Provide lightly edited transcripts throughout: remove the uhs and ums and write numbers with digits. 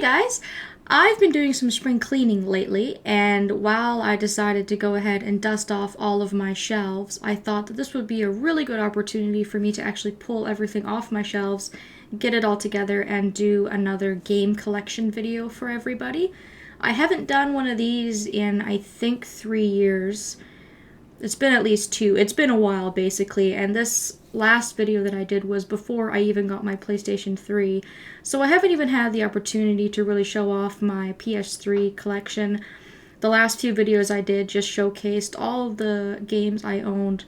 Hey guys! I've been doing some spring cleaning lately, and while I decided to go ahead and dust off all of my shelves, I thought that this would be a really good opportunity for me to actually pull everything off my shelves, get it all together, and do another game collection video for everybody. I haven't done one of these in, I think, 3 years. It's been at least 2. It's been a while, basically, and this last video that I did was before I even got my PlayStation 3, so I haven't even had the opportunity to really show off my PS3 collection. The last few videos I did just showcased all of the games I owned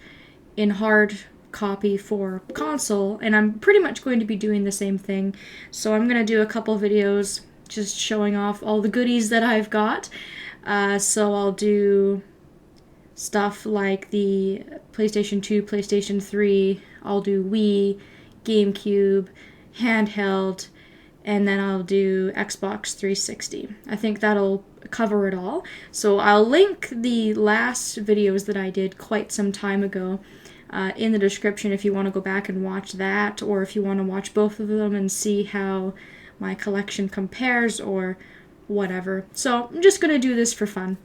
in hard copy for console, and I'm pretty much going to be doing the same thing. So I'm going to do a couple videos just showing off all the goodies that I've got. So I'll do stuff like the PlayStation 2, PlayStation 3, I'll do Wii, Gamecube, Handheld, and then I'll do Xbox 360. I think that'll cover it all. So I'll link the last videos that I did quite some time ago in the description if you want to go back and watch that, or if you want to watch both of them and see how my collection compares or whatever. So I'm just going to do this for fun.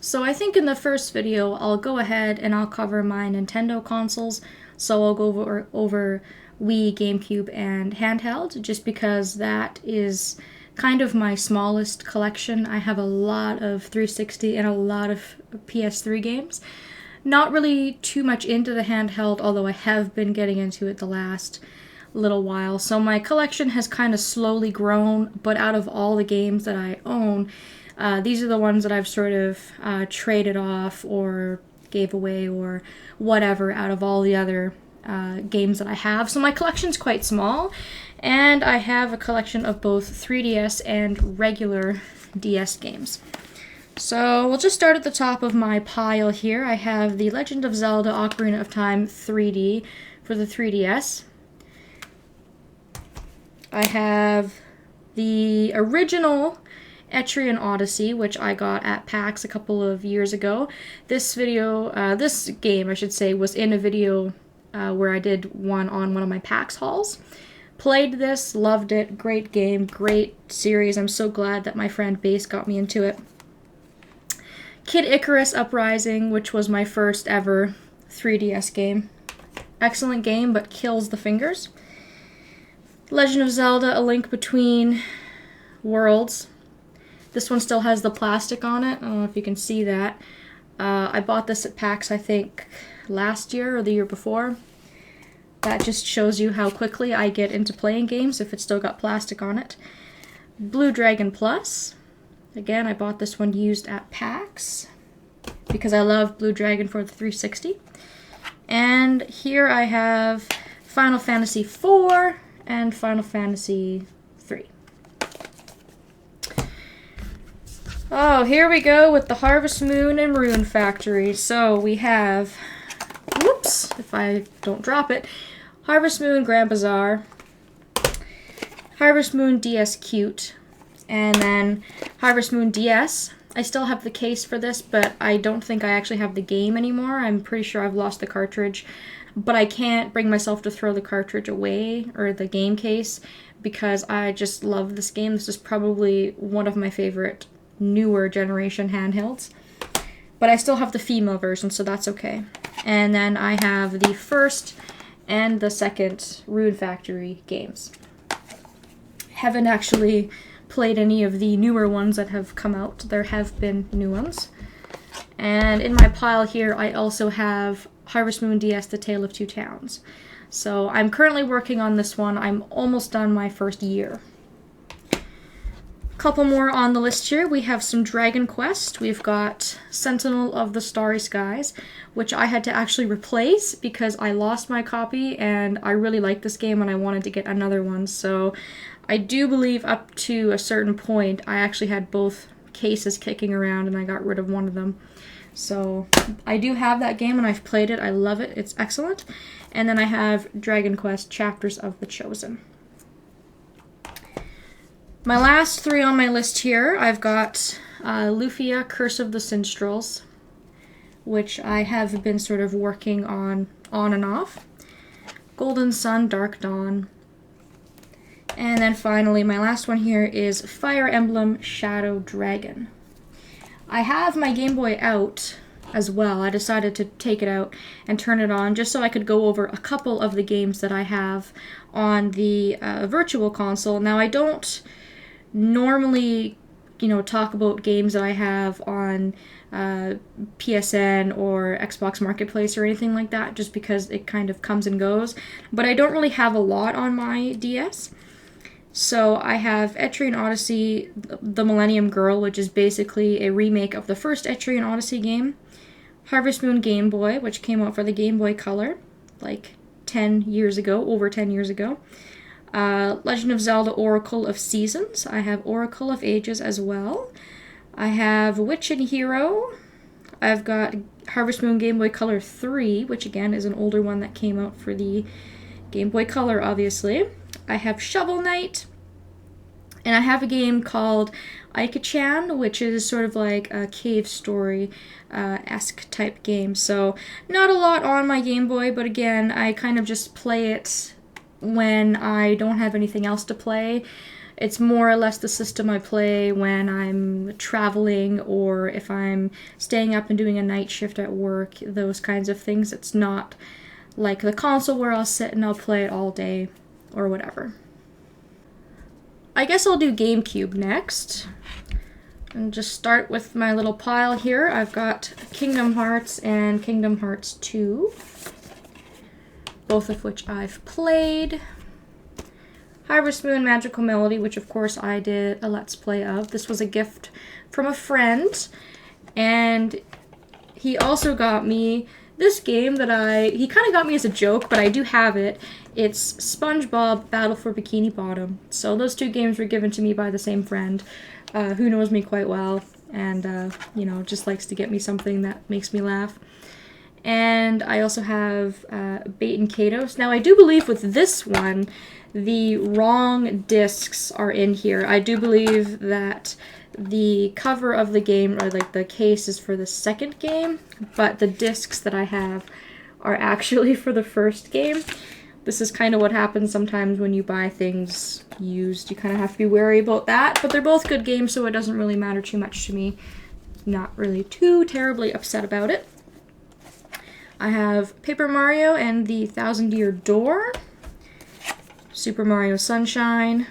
So I think in the first video, I'll go ahead and I'll cover my Nintendo consoles. So I'll go over Wii, GameCube, and Handheld, just because that is kind of my smallest collection. I have a lot of 360 and a lot of PS3 games. Not really too much into the Handheld, although I have been getting into it the last little while. So my collection has kind of slowly grown, but out of all the games that I own, these are the ones that I've sort of traded off or gave away or whatever out of all the other games that I have. So my collection's quite small, and I have a collection of both 3DS and regular DS games. So we'll just start at the top of my pile here. I have The Legend of Zelda Ocarina of Time 3D for the 3DS. I have the original Etrian Odyssey, which I got at PAX a couple of years ago. This game, I should say, was in a video where I did one on one of my PAX hauls. Played this, loved it, great game, great series. I'm so glad that my friend Base got me into it. Kid Icarus Uprising, which was my first ever 3DS game. Excellent game, but kills the fingers. Legend of Zelda, A Link Between Worlds. This one still has the plastic on it. I don't know if you can see that. I bought this at PAX, I think, last year or the year before. That just shows you how quickly I get into playing games if it's still got plastic on it. Blue Dragon Plus. Again, I bought this one used at PAX because I love Blue Dragon for the 360. And here I have Final Fantasy IV and Final Fantasy III. Oh, here we go with the Harvest Moon and Rune Factory. So we have, whoops, if I don't drop it, Harvest Moon Grand Bazaar, Harvest Moon DS Cute, and then Harvest Moon DS. I still have the case for this, but I don't think I actually have the game anymore. I'm pretty sure I've lost the cartridge, but I can't bring myself to throw the cartridge away, or the game case, because I just love this game. This is probably one of my favorite newer generation handhelds, but I still have the female version, so that's okay. And then I have the first and the second Rune Factory games. Haven't actually played any of the newer ones that have come out. There have been new ones. And in my pile here, I also have Harvest Moon DS, The Tale of Two Towns. So I'm currently working on this one. I'm almost done my first year. Couple more on the list here. We have some Dragon Quest. We've got Sentinel of the Starry Skies, which I had to actually replace because I lost my copy and I really liked this game and I wanted to get another one. So I do believe up to a certain point I actually had both cases kicking around and I got rid of one of them. So I do have that game and I've played it. I love it. It's excellent. And then I have Dragon Quest Chapters of the Chosen. My last 3 on my list here, I've got Lufia, Curse of the Sinstrels, which I have been sort of working on and off. Golden Sun, Dark Dawn. And then finally, my last one here is Fire Emblem Shadow Dragon. I have my Game Boy out as well. I decided to take it out and turn it on just so I could go over a couple of the games that I have on the virtual console. Now, I don't normally, talk about games that I have on PSN or Xbox Marketplace or anything like that, just because it kind of comes and goes. But I don't really have a lot on my DS. So I have Etrian Odyssey, the Millennium Girl, which is basically a remake of the first Etrian Odyssey game. Harvest Moon Game Boy, which came out for the Game Boy Color, like 10 years ago, over 10 years ago. Legend of Zelda Oracle of Seasons. I have Oracle of Ages as well. I have Witch and Hero. I've got Harvest Moon Game Boy Color 3, which again is an older one that came out for the Game Boy Color, obviously. I have Shovel Knight. And I have a game called Ikachan, which is sort of like a cave story-esque type game. So not a lot on my Game Boy, but again, I kind of just play it when I don't have anything else to play. It's more or less the system I play when I'm traveling or if I'm staying up and doing a night shift at work, those kinds of things. It's not like the console where I'll sit and I'll play it all day or whatever. I guess I'll do Gamecube next. And just start with my little pile here. I've got Kingdom Hearts and Kingdom Hearts 2. Both of which I've played. Harvest Moon Magical Melody, which of course I did a Let's Play of. This was a gift from a friend. And he also got me this game that he kind of got me as a joke, but I do have it. It's SpongeBob Battle for Bikini Bottom. So those two games were given to me by the same friend who knows me quite well and, just likes to get me something that makes me laugh. And I also have Bait and Kados. Now, I do believe with this one, the wrong discs are in here. I do believe that the cover of the game, or like the case, is for the second game, but the discs that I have are actually for the first game. This is kind of what happens sometimes when you buy things used. You kind of have to be wary about that, but they're both good games, so it doesn't really matter too much to me. Not really too terribly upset about it. I have Paper Mario and the Thousand Year Door, Super Mario Sunshine,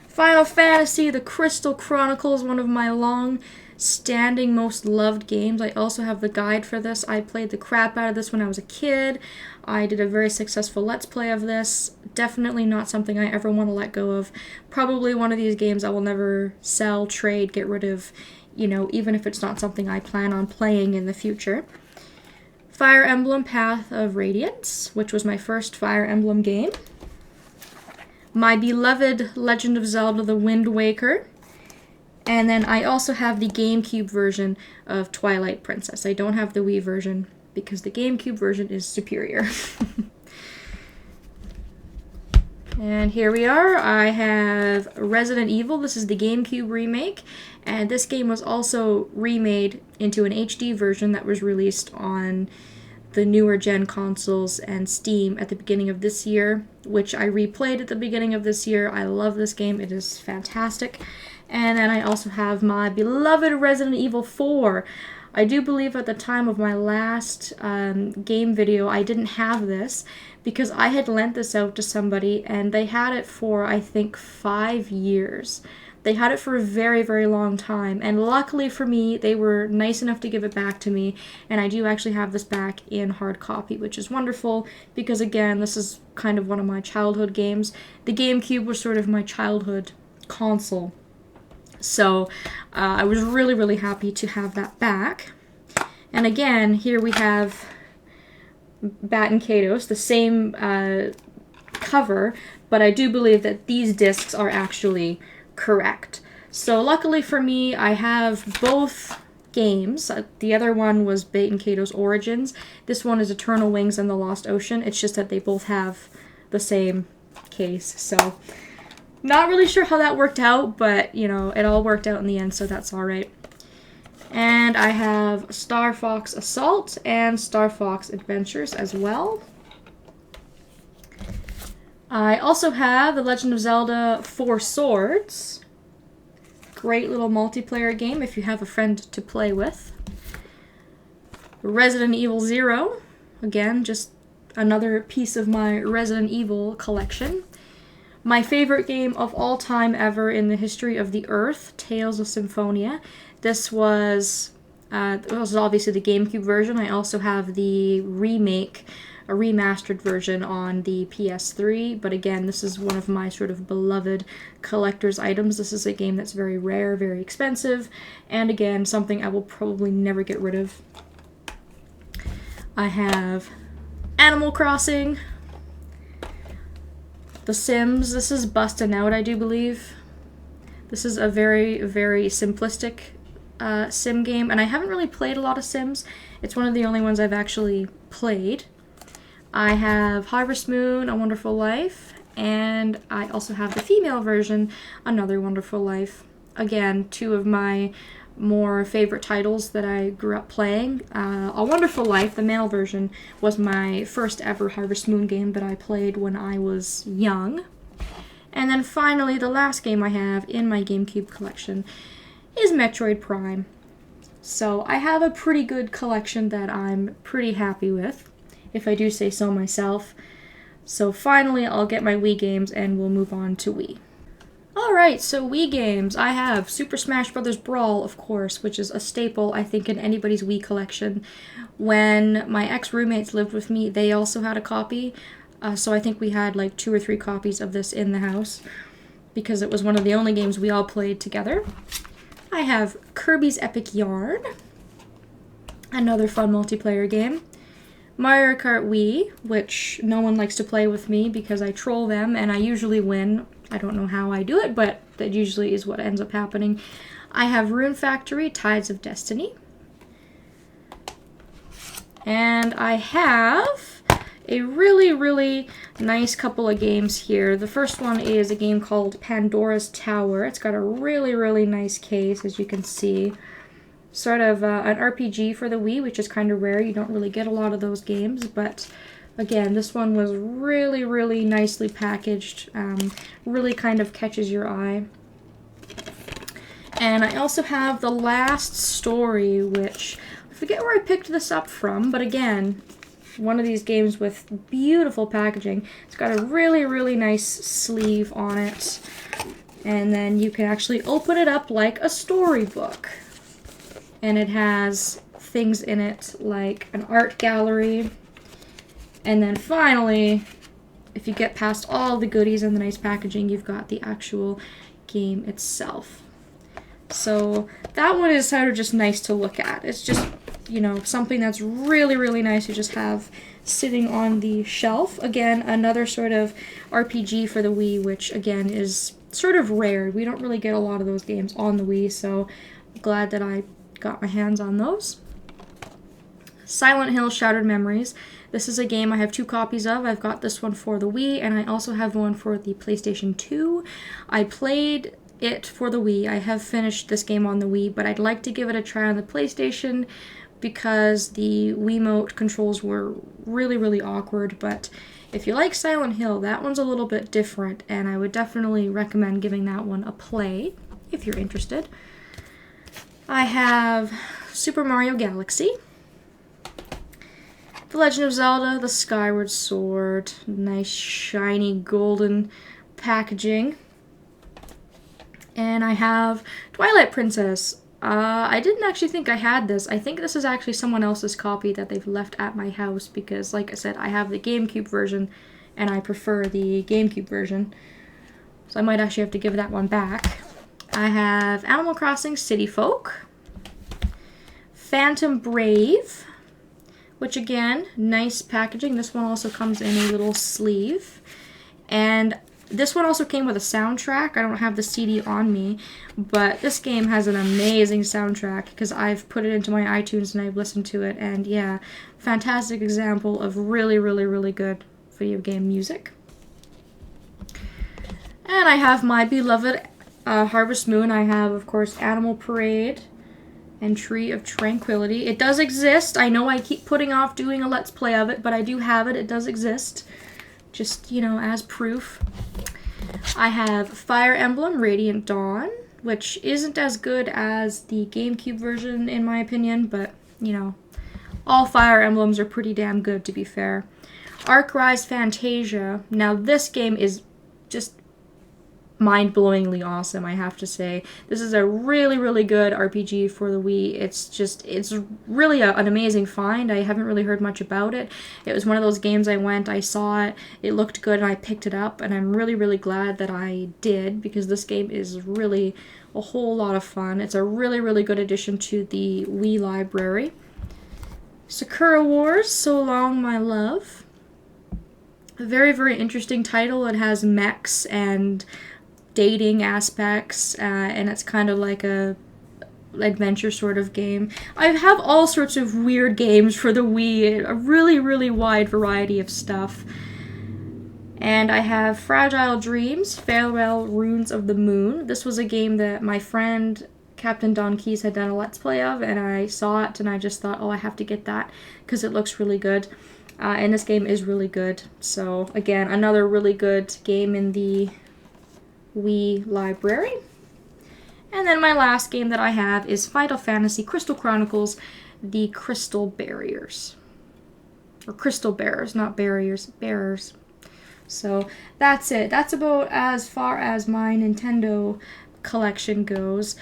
Final Fantasy, The Crystal Chronicles, one of my long-standing, most loved games. I also have the guide for this. I played the crap out of this when I was a kid. I did a very successful Let's Play of this. Definitely not something I ever want to let go of. Probably one of these games I will never sell, trade, get rid of, even if it's not something I plan on playing in the future. Fire Emblem Path of Radiance, which was my first Fire Emblem game. My beloved Legend of Zelda The Wind Waker. And then I also have the GameCube version of Twilight Princess. I don't have the Wii version because the GameCube version is superior. And here we are. I have Resident Evil. This is the GameCube remake. And this game was also remade into an HD version that was released on the newer gen consoles and Steam at the beginning of this year, which I replayed at the beginning of this year. I love this game. It is fantastic. And then I also have my beloved Resident Evil 4. I do believe at the time of my last game video, I didn't have this because I had lent this out to somebody and they had it for, I think, 5 years. They had it for a very, very long time, and luckily for me, they were nice enough to give it back to me, and I do actually have this back in hard copy, which is wonderful, because again, this is kind of one of my childhood games. The GameCube was sort of my childhood console, so I was really, really happy to have that back. And again, here we have Bat and Kados, the same cover, but I do believe that these discs are actually correct. So luckily for me, I have both games. The other one was Bait and Kados Origins. This one is Eternal Wings and the Lost Ocean. It's just that they both have the same case. So not really sure how that worked out, but it all worked out in the end, so that's all right. And I have Star Fox Assault and Star Fox Adventures as well. I also have The Legend of Zelda Four Swords. Great little multiplayer game if you have a friend to play with. Resident Evil 0. Again, just another piece of my Resident Evil collection. My favorite game of all time ever in the history of the Earth, Tales of Symphonia. This was obviously the GameCube version. I also have the remake, a remastered version on the PS3, but again, this is one of my sort of beloved collector's items. This is a game that's very rare, very expensive, and again, something I will probably never get rid of. I have Animal Crossing, The Sims. This is Bustin' Out, I do believe. This is a very, very simplistic sim game, and I haven't really played a lot of Sims. It's one of the only ones I've actually played. I have Harvest Moon, A Wonderful Life, and I also have the female version, Another Wonderful Life. Again, two of my more favorite titles that I grew up playing. A Wonderful Life, the male version, was my first ever Harvest Moon game that I played when I was young. And then finally, the last game I have in my GameCube collection is Metroid Prime. So I have a pretty good collection that I'm pretty happy with, if I do say so myself. So finally, I'll get my Wii games and we'll move on to Wii. Alright, so Wii games. I have Super Smash Bros. Brawl, of course, which is a staple, I think, in anybody's Wii collection. When my ex-roommates lived with me, they also had a copy. So I think we had like 2 or 3 copies of this in the house, because it was one of the only games we all played together. I have Kirby's Epic Yarn, another fun multiplayer game. Mario Kart Wii, which no one likes to play with me because I troll them and I usually win. I don't know how I do it, but that usually is what ends up happening. I have Rune Factory, Tides of Destiny. And I have a really, really nice couple of games here. The first one is a game called Pandora's Tower. It's got a really, really nice case, as you can see. Sort of an RPG for the Wii, which is kind of rare. You don't really get a lot of those games, but again, this one was really, really nicely packaged. Really kind of catches your eye. And I also have The Last Story, which I forget where I picked this up from, but again, one of these games with beautiful packaging. It's got a really, really nice sleeve on it. And then you can actually open it up like a storybook. And it has things in it like an art gallery. And then finally, if you get past all the goodies and the nice packaging, you've got the actual game itself. So that one is sort of just nice to look at. It's just, you know, something that's really, really nice to just have sitting on the shelf. Again, another sort of RPG for the Wii, which again is sort of rare. We don't really get a lot of those games on the Wii, so I'm glad that I got my hands on those. Silent Hill Shattered Memories. This is a game I have 2 copies of. I've got this one for the Wii, and I also have one for the PlayStation 2. I played it for the Wii. I have finished this game on the Wii, but I'd like to give it a try on the PlayStation because the Wiimote controls were really, really awkward. But if you like Silent Hill, that one's a little bit different, and I would definitely recommend giving that one a play if you're interested. I have Super Mario Galaxy, The Legend of Zelda, The Skyward Sword, nice shiny golden packaging. And I have Twilight Princess. I didn't actually think I had this. I think this is actually someone else's copy that they've left at my house because, like I said, I have the GameCube version and I prefer the GameCube version. So I might actually have to give that one back. I have Animal Crossing City Folk, Phantom Brave, which again, nice packaging. This one also comes in a little sleeve. And this one also came with a soundtrack. I don't have the CD on me, but this game has an amazing soundtrack because I've put it into my iTunes and I've listened to it. And yeah, fantastic example of really, really, really good video game music. And I have my beloved Harvest Moon. I have, of course, Animal Parade and Tree of Tranquility. It does exist. I know I keep putting off doing a Let's Play of it, but I do have it. It does exist. just, you know, as proof. I have Fire Emblem Radiant Dawn, which isn't as good as the GameCube version in my opinion, but, you know, all Fire Emblems are pretty damn good, to be fair. Arc Rise Fantasia. Now, this game is just mind-blowingly awesome, I have to say. This is a really, really good RPG for the Wii. It's really an amazing find. I haven't really heard much about it. It was one of those games I saw it, it looked good, and I picked it up, and I'm really, really glad that I did, because this game is really a whole lot of fun. It's a really, really good addition to the Wii library. Sakura Wars, So Long My Love. A very, very interesting title. It has mechs and dating aspects, and it's kind of like a adventure sort of game. I have all sorts of weird games for the Wii, a really, really wide variety of stuff. And I have Fragile Dreams, Farewell Runes of the Moon. This was a game that my friend Captain Don Keys had done a Let's Play of, and I saw it and I just thought, oh, I have to get that because it looks really good. And this game is really good. So again, another really good game in the Wii library. And then my last game that I have is Final Fantasy Crystal Chronicles, the Crystal Barriers. Or Crystal Bearers, not barriers, bearers. So that's it. That's about as far as my Nintendo collection goes.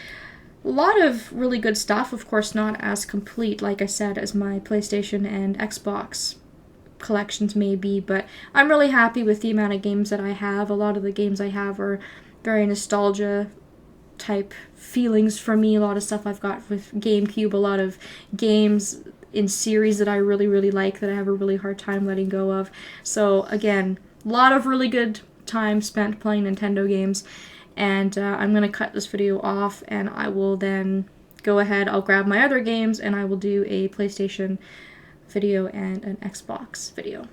A lot of really good stuff, of course not as complete, like I said, as my PlayStation and Xbox collections may be, but I'm really happy with the amount of games that I have. A lot of the games I have are very nostalgia type feelings for me. A lot of stuff I've got with GameCube, a lot of games in series that I really, really like that I have a really hard time letting go of. So again, a lot of really good time spent playing Nintendo games, and I'm going to cut this video off and I will then go ahead, I'll grab my other games and I will do a PlayStation video and an Xbox video.